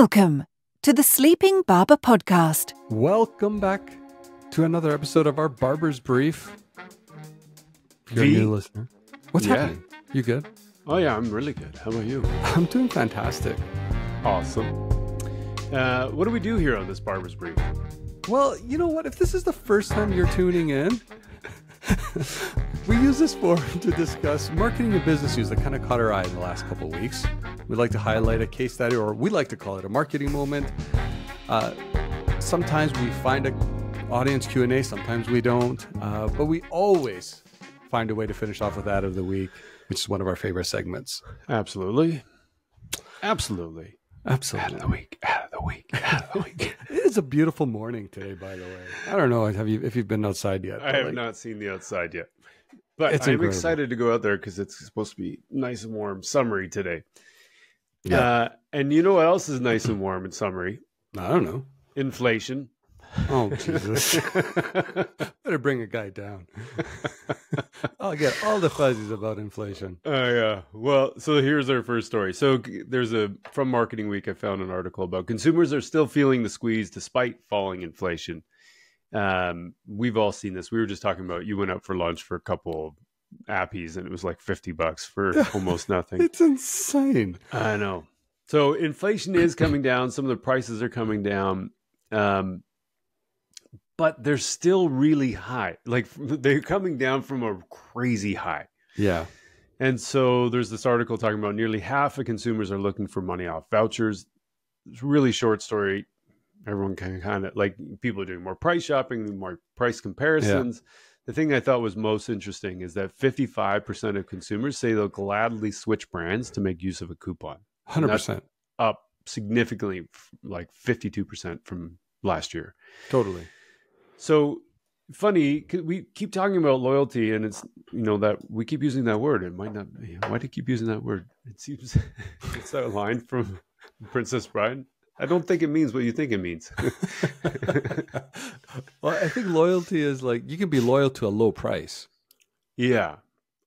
Welcome to the Sleeping Barber podcast. Welcome back to another episode of our Barber's Brief. If you're a new listener. What's happening? You good? Oh yeah, I'm really good. How about you? I'm doing fantastic. Awesome. What do we do here on this Barber's Brief? Well, you know what? If this is the first time you're tuning in, we use this forum to discuss marketing and business news that kind of caught our eye in the last couple of weeks. We'd like to highlight a case study, or we like to call it a marketing moment. Sometimes we find an audience Q&A, sometimes we don't. But we always find a way to finish off with Ad of the Week, which is one of our favorite segments. Absolutely. Absolutely. Absolutely. Ad of the week. Ad of the week. Ad of the week. It is a beautiful morning today, by the way. I don't know if you've been outside yet. I have not seen the outside yet. But It's I'm incredible. excited to go out there because it's supposed to be nice and warm, summery today. Yeah. And you know what else is nice and warm and summery? I don't know. Inflation. Oh, Jesus. Better bring a guy down. I'll get all the fuzzies about inflation. Oh, yeah. Well, so here's our first story. So from Marketing Week, I found an article about consumers are still feeling the squeeze despite falling inflation. We've all seen this. We were just talking about, you went out for lunch for a couple appies and it was like $50 for almost nothing. It's insane. I know. So inflation is coming down. Some of the prices are coming down. But they're still really high. Like they're coming down from a crazy high. Yeah. And so there's this article talking about nearly half of consumers are looking for money off vouchers. It's a really short story. Everyone can kind of like people are doing more price shopping, more price comparisons. Yeah. The thing I thought was most interesting is that 55% of consumers say they'll gladly switch brands to make use of a coupon. 100%. Up significantly, like 52% from last year. Totally. So funny, we keep talking about loyalty, and it's that we keep using that word. It might not. Why do you keep using that word? It seems it's that line from Princess Bride. I don't think it means what you think it means. Well, I think loyalty is like you can be loyal to a low price. Yeah,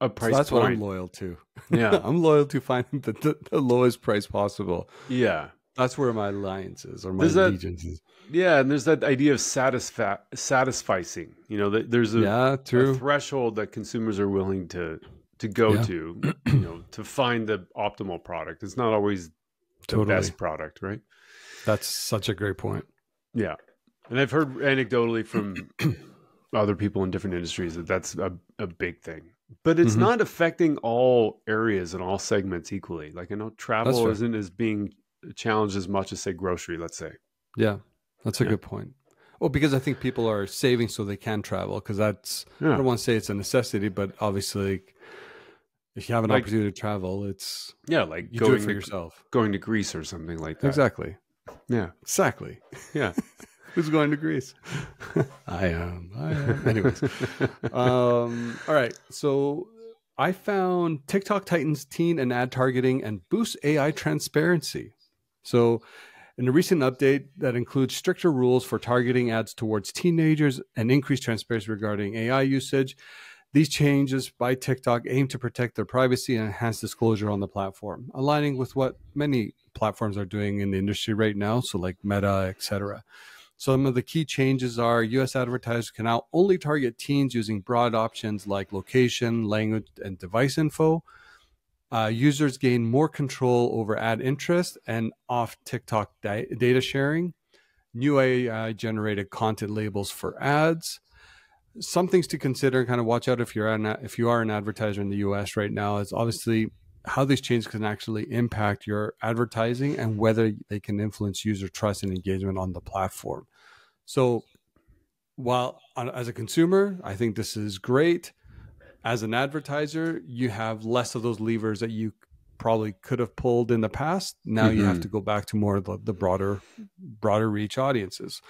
a price. So that's point. what I'm loyal to. Yeah, I'm loyal to finding the lowest price possible. Yeah, that's where my alliance is, or my allegiance is. Yeah, and there's that idea of satisfying. There's a threshold that consumers are willing to go to, to find the optimal product. It's not always the best product, right? That's such a great point. Yeah, and I've heard anecdotally from other people in different industries that's a big thing. But it's not affecting all areas and all segments equally. Like I know travel isn't as being challenged as much as, say, grocery, let's say. Yeah. That's a good point. Well, because I think people are saving so they can travel, because that's, I don't want to say it's a necessity, but obviously if you have an opportunity to travel, it's, like you going do it for yourself. Going to Greece or something like that. Exactly. Yeah. Exactly. Yeah. Who's going to Greece? I am. Anyways. All right. So I found TikTok tightens teen and ad targeting and boosts AI transparency. So in a recent update that includes stricter rules for targeting ads towards teenagers and increased transparency regarding AI usage, these changes by TikTok aim to protect their privacy and enhance disclosure on the platform, aligning with what many platforms are doing in the industry right now, so like Meta, etc. Some of the key changes are U.S. advertisers can now only target teens using broad options like location, language, and device info. Users gain more control over ad interest and off TikTok data sharing, new AI generated content labels for ads. Some things to consider, kind of watch out if you are an advertiser in the US right now, is obviously how these changes can actually impact your advertising and whether they can influence user trust and engagement on the platform. So while as a consumer, I think this is great. As an advertiser, you have less of those levers that you probably could have pulled in the past. Now you have to go back to more of the broader reach audiences,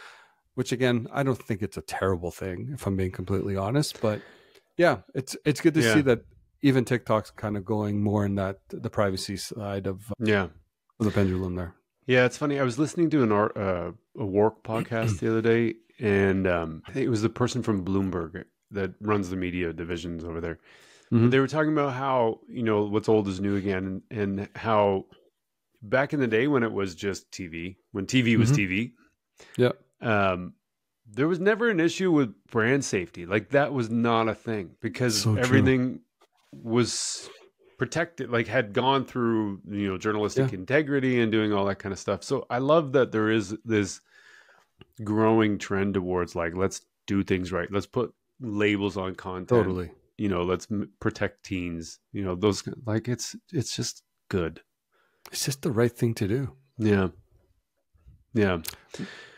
which again, I don't think it's a terrible thing if I'm being completely honest. But yeah, it's good to see that even TikTok's kind of going more in the privacy side of the pendulum there. Yeah, it's funny. I was listening to a work podcast the other day, and I think it was the person from Bloomberg that runs the media divisions over there. They were talking about how, what's old is new again, and how back in the day when it was just TV, when TV was TV, Yeah. there was never an issue with brand safety. Like that was not a thing because So true. everything was protected, like had gone through, journalistic integrity and doing all that kind of stuff. So I love that there is this growing trend towards like, let's do things right. Let's put labels on content. Totally. Let's protect teens, those, like, it's just good. It's just the right thing to do. Yeah. Yeah.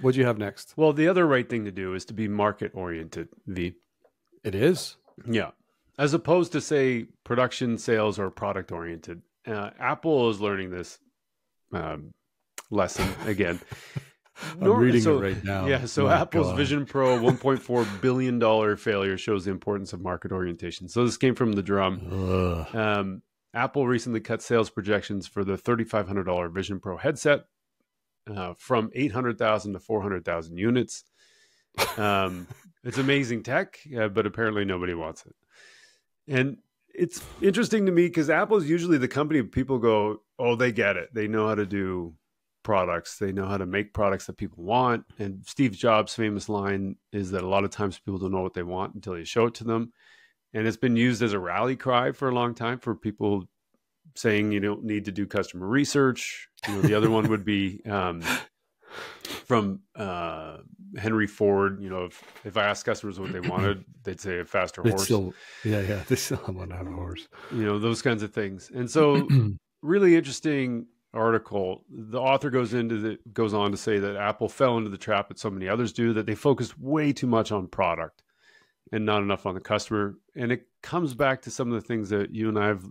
What do you have next? Well, the other right thing to do is to be market oriented, V. It is. Yeah. As opposed to, say, production, sales, or product oriented. Apple is learning this lesson again. I'm reading it right now. Yeah. So My Apple's God. Vision Pro $1.4 billion failure shows the importance of market orientation. So this came from the Drum. Apple recently cut sales projections for the $3,500 Vision Pro headset from 800,000 to 400,000 units. It's amazing tech, but apparently nobody wants it. And it's interesting to me because Apple is usually the company people go, oh, they get it. They know how to do products. They know how to make products that people want. And Steve Jobs' famous line is that a lot of times people don't know what they want until you show it to them. And it's been used as a rally cry for a long time for people saying you don't need to do customer research. The other one would be from Henry Ford. If I asked customers what they wanted, they'd say a faster horse. They still want to have a horse. Those kinds of things. And so really interesting article. The author goes on to say that Apple fell into the trap that so many others do, that they focused way too much on product and not enough on the customer. And it comes back to some of the things that you and I have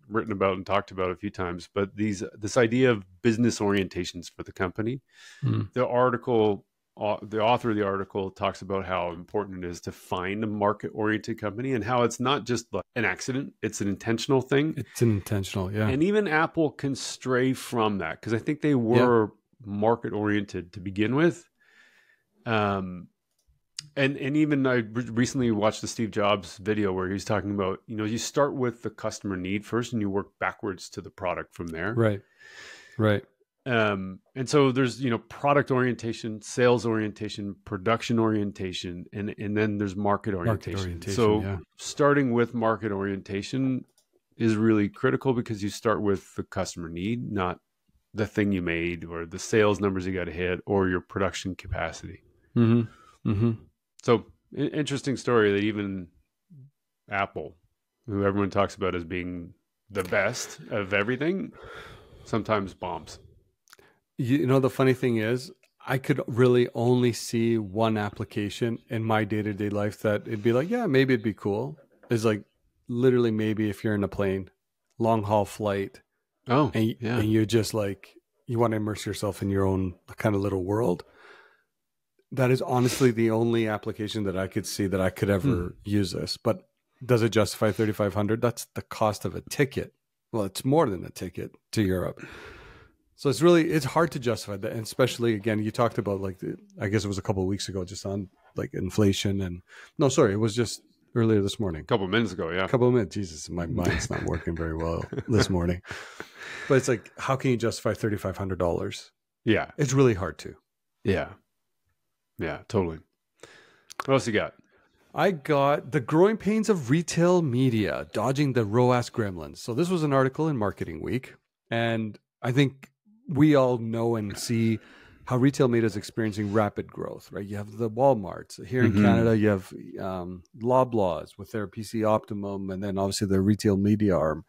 written about and talked about a few times, but this idea of business orientations for the company. The author of the article talks about how important it is to find a market oriented company and how it's not just like an accident, it's an intentional thing. It's intentional. Yeah. And even Apple can stray from that because I think they were market oriented to begin with. And even I recently watched the Steve Jobs video where he's talking about, you start with the customer need first and you work backwards to the product from there. Right. And so there's, product orientation, sales orientation, production orientation, and then there's market orientation. Starting with market orientation is really critical because you start with the customer need, not the thing you made or the sales numbers you got to hit or your production capacity. So interesting story that even Apple, who everyone talks about as being the best of everything, sometimes bombs. The funny thing is, I could really only see one application in my day-to-day life that it'd be like, yeah, maybe it'd be cool. It's like literally maybe if you're in a plane, long haul flight. And you're just like, you want to immerse yourself in your own kind of little world. That is honestly the only application that I could see that I could ever use this. But does it justify $3,500? That's the cost of a ticket. Well, it's more than a ticket to Europe. So it's hard to justify that. And especially, again, you talked about I guess it was a couple of weeks ago, just on like inflation it was just earlier this morning. A couple of minutes ago, yeah. A couple of minutes. Jesus, my mind's not working very well this morning. But it's like, how can you justify $3,500? Yeah. It's really hard to. Yeah. Yeah, totally. What else you got? I got the growing pains of retail media, dodging the ROAS gremlins. So this was an article in Marketing Week. And I think we all know and see how retail media is experiencing rapid growth, right? You have the Walmarts. Here in Canada, you have Loblaws with their PC Optimum, and then obviously their retail media arm.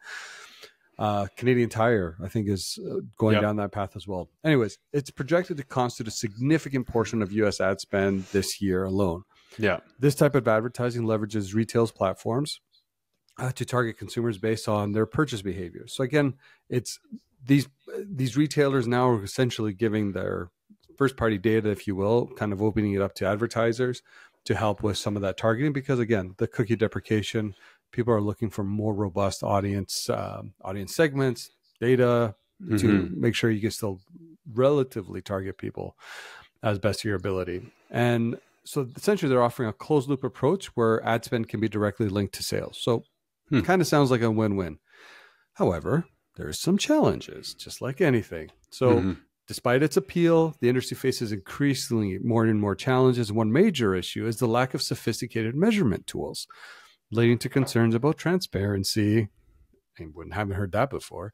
Canadian Tire, I think, is going down that path as well. Anyways, it's projected to constitute a significant portion of U.S. ad spend this year alone. Yeah. This type of advertising leverages retail's platforms to target consumers based on their purchase behavior. So again, it's these retailers now are essentially giving their first-party data, if you will, kind of opening it up to advertisers to help with some of that targeting. Because again, the cookie deprecation, people are looking for more robust audience segments, data to make sure you can still relatively target people as best of your ability. And so essentially they're offering a closed loop approach where ad spend can be directly linked to sales. So it kind of sounds like a win-win. However, there are some challenges, just like anything. So despite its appeal, the industry faces increasingly more and more challenges. One major issue is the lack of sophisticated measurement tools, leading to concerns about transparency. I haven't heard that before.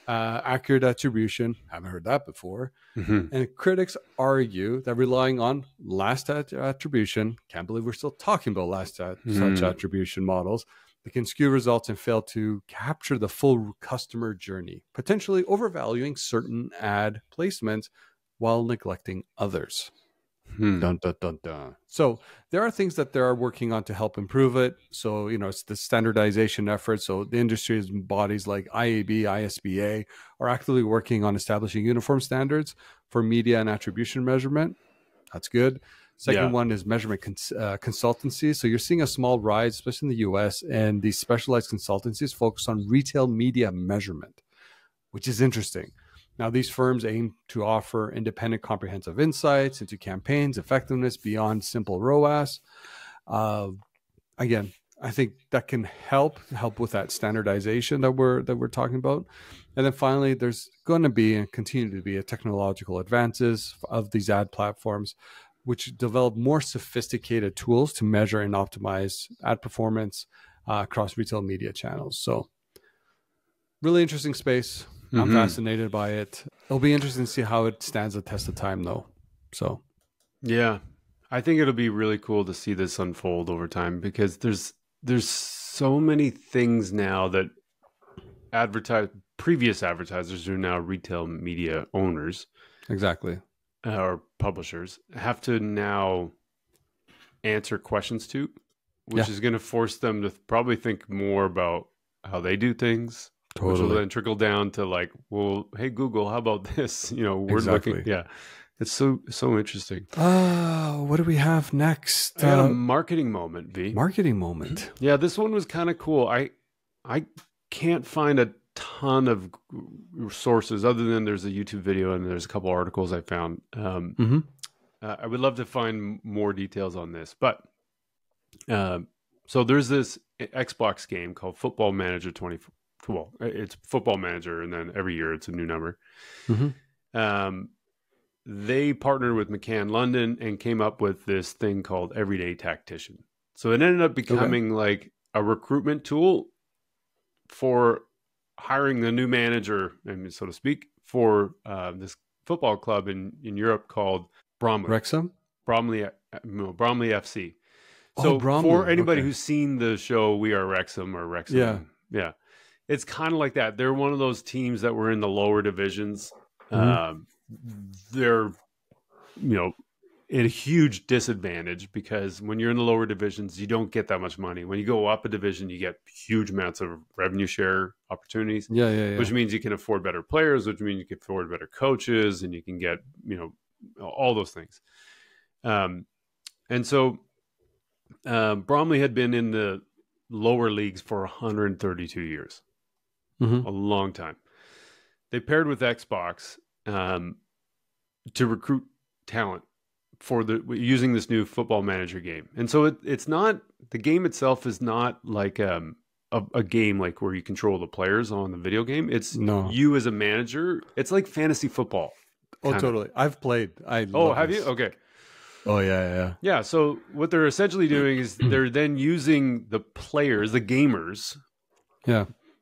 Accurate attribution. Haven't heard that before. And critics argue that relying on last attribution, can't believe we're still talking about such attribution models, that can skew results and fail to capture the full customer journey, potentially overvaluing certain ad placements while neglecting others. Dun, dun, dun, dun. So there are things that they are working on to help improve it. So, it's the standardization effort. So the industry's bodies like IAB, ISBA are actively working on establishing uniform standards for media and attribution measurement. That's good. Second one is measurement consultancy. So you're seeing a small rise, especially in the US, and these specialized consultancies focus on retail media measurement, which is interesting. Now, these firms aim to offer independent, comprehensive insights into campaigns' effectiveness beyond simple ROAS. Again, I think that can help with that standardization that we're talking about. And then finally, there's going to be and continue to be a technological advances of these ad platforms, which develop more sophisticated tools to measure and optimize ad performance across retail media channels. So, really interesting space. I'm fascinated by it. It'll be interesting to see how it stands the test of time, though. So, yeah, I think it'll be really cool to see this unfold over time, because there's so many things now that previous advertisers who are now retail media owners, exactly, or publishers, have to now answer questions to, which is going to force them to probably think more about how they do things. Totally. Which will then trickle down to like, well, hey, Google, how about this? We're looking. Yeah. It's so interesting. What do we have next? I got a marketing moment, V. Marketing moment. Yeah, this one was kind of cool. I can't find a ton of sources other than there's a YouTube video and there's a couple articles I found. I would love to find more details on this. But so there's this Xbox game called Football Manager 24. Well, it's Football Manager, and then every year it's a new number. They partnered with McCann London and came up with this thing called Everyday Tactician. So it ended up becoming like a recruitment tool for hiring the new manager, so to speak, for this football club in Europe called Bromley. Wrexham? Bromley FC. So for anybody who's seen the show We Are Wrexham or Wrexham, yeah. It's kind of like that. They're one of those teams that were in the lower divisions. They're, at a huge disadvantage, because when you're in the lower divisions, you don't get that much money. When you go up a division, you get huge amounts of revenue share opportunities. Which means you can afford better players, which means you can afford better coaches, and you can get, all those things. And so Bromley had been in the lower leagues for 132 years. A long time. They paired with Xbox to recruit talent for using this new Football Manager game. And so it's not, the game itself is not like a game like where you control the players on the video game. It's you as a manager. It's like fantasy football. Oh, totally. I've played. Have you? Okay. Oh, yeah. Yeah. So what they're essentially doing is they're then using the players, the gamers,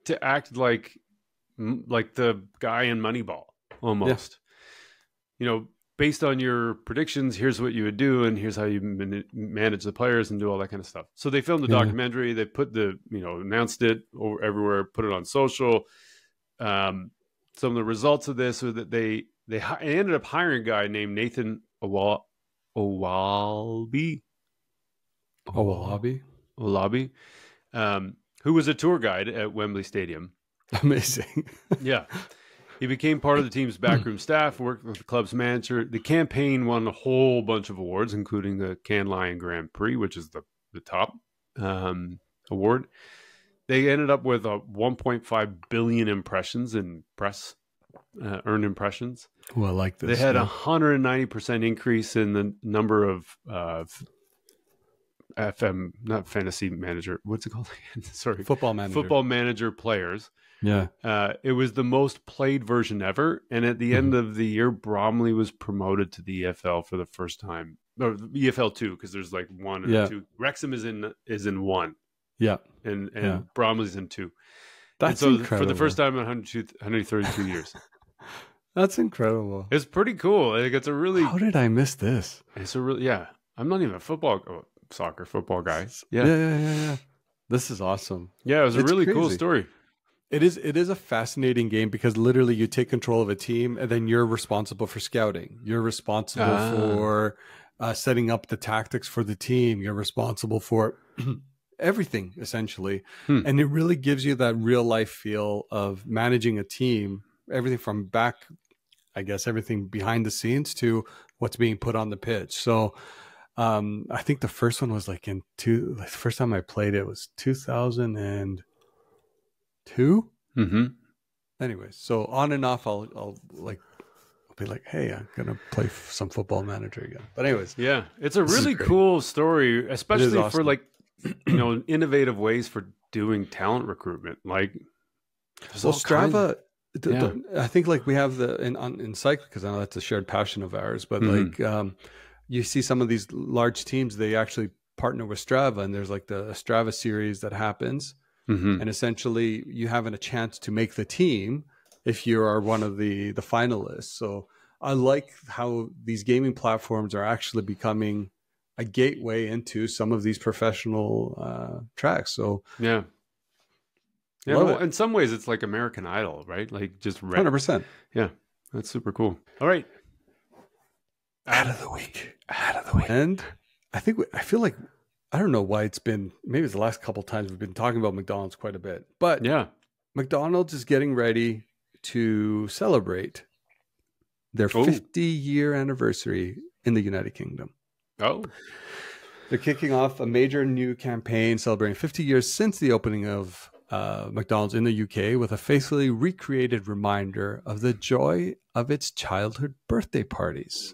to act like the guy in Moneyball almost. Based on your predictions, here's what you would do, and here's how you manage the players and do all that kind of stuff. So they filmed the documentary. They put announced it over everywhere, put it on social. Some of the results of this are that they ended up hiring a guy named Nathan Owalabi, who was a tour guide at Wembley Stadium. Amazing. Yeah. He became part of the team's backroom staff, worked with the club's manager. The campaign won a whole bunch of awards, including the Cannes Lion Grand Prix, which is the top award. They ended up with 1.5 billion impressions in press, earned impressions. Oh, I like this. They had 190% increase in the number of FM, not fantasy manager. What's it called again? Sorry. Football Manager. Football Manager players. Yeah. It was the most played version ever. And at the end of the year, Bromley was promoted to the EFL for the first time. Or EFL 2, because there's like 1 and 2. Wrexham is in 1. Yeah. And Bromley's in 2. That's and so incredible. for the first time in 132 years. That's incredible. It's pretty cool. Like, it's a really... How did I miss this? It's a really... Yeah. I'm not even a soccer football guy. Yeah. This is awesome. Yeah, it was a really cool crazy. story. It is a fascinating game because literally you take control of a team and then you're responsible for scouting. You're responsible for setting up the tactics for the team. You're responsible for everything, essentially. And it really gives you that real life feel of managing a team, everything from everything behind the scenes to what's being put on the pitch. So I think the first one was like the first time I played it was 2002. Anyways, so on and off, I'll be like, hey, I'm gonna play some Football Manager again. But anyways, yeah, it's a really cool story, especially for like innovative ways for doing talent recruitment. Like, Strava. I think like we have in cycling, because I know that's a shared passion of ours. But like you see some of these large teams, they actually partner with Strava, and there's like the Strava series that happens. And essentially you having a chance to make the team if you are one of the finalists. So I like how these gaming platforms are actually becoming a gateway into some of these professional tracks. So yeah, well, in some ways it's like American Idol, right? Like just 100%. Yeah, that's super cool. All right, ad of the week. And I feel like, I don't know why maybe it's the last couple of times we've been talking about McDonald's quite a bit, but yeah, McDonald's is getting ready to celebrate their 50-year anniversary in the United Kingdom. Oh, they're kicking off a major new campaign celebrating 50 years since the opening of McDonald's in the UK, with a faithfully recreated reminder of the joy of its childhood birthday parties.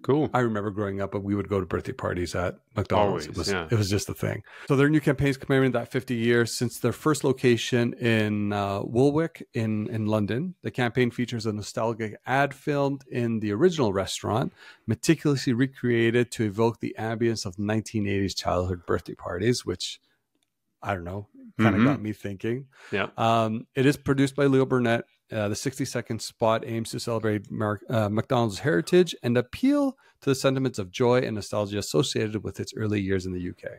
Cool. I remember growing up, we would go to birthday parties at McDonald's. Always, it was just a thing. So their new campaign is commemorating that 50 years since their first location in Woolwich in London. The campaign features a nostalgic ad filmed in the original restaurant, meticulously recreated to evoke the ambience of 1980s childhood birthday parties, which, I don't know, kind of got me thinking. Yeah. It is produced by Leo Burnett. The 60-second spot aims to celebrate McDonald's heritage and appeal to the sentiments of joy and nostalgia associated with its early years in the UK.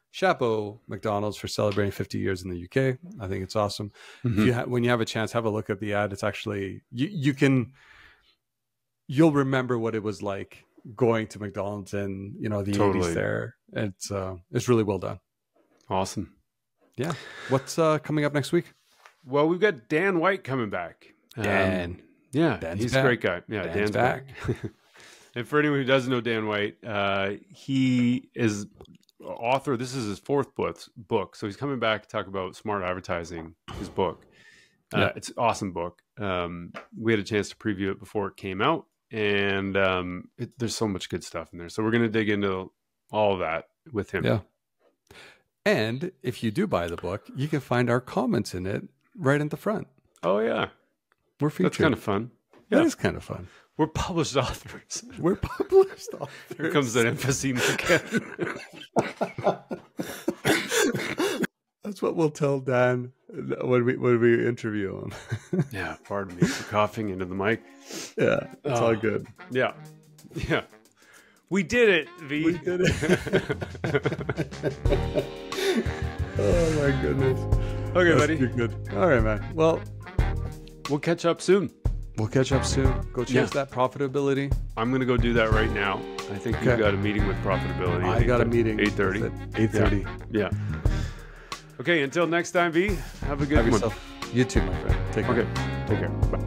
Chapeau McDonald's for celebrating 50 years in the UK. I think it's awesome. When you have a chance, have a look at the ad. It's actually, you'll remember what it was like going to McDonald's in the 80s there. It's really well done. Awesome. Yeah. What's coming up next week? Well, we've got Dan White coming back. Dan. He's a great guy. Yeah, Dan's back. And for anyone who doesn't know Dan White, he is author. This is his 4th book. So he's coming back to talk about smart advertising, his book. It's an awesome book. We had a chance to preview it before it came out, and there's so much good stuff in there. So we're going to dig into all of that with him. Yeah. And if you do buy the book, you can find our comments in it right in the front. Oh, yeah. We're featured. That's kind of fun. Yeah. That is kind of fun. We're published authors. Here comes that emphysema again. That's what we'll tell Dan when we interview him. Yeah, pardon me for coughing into the mic. Yeah, it's all good. Yeah. Yeah. We did it, V. We did it. Oh, my goodness. Okay, buddy. Good. All right, man. Well, we'll catch up soon. Go chase that profitability. I'm going to go do that right now. I think you've got a meeting with profitability. I got a meeting. 8:30. 8:30. Yeah. Okay, until next time, V, have a good one. You too, my friend. Take care. Okay. Take care. Bye.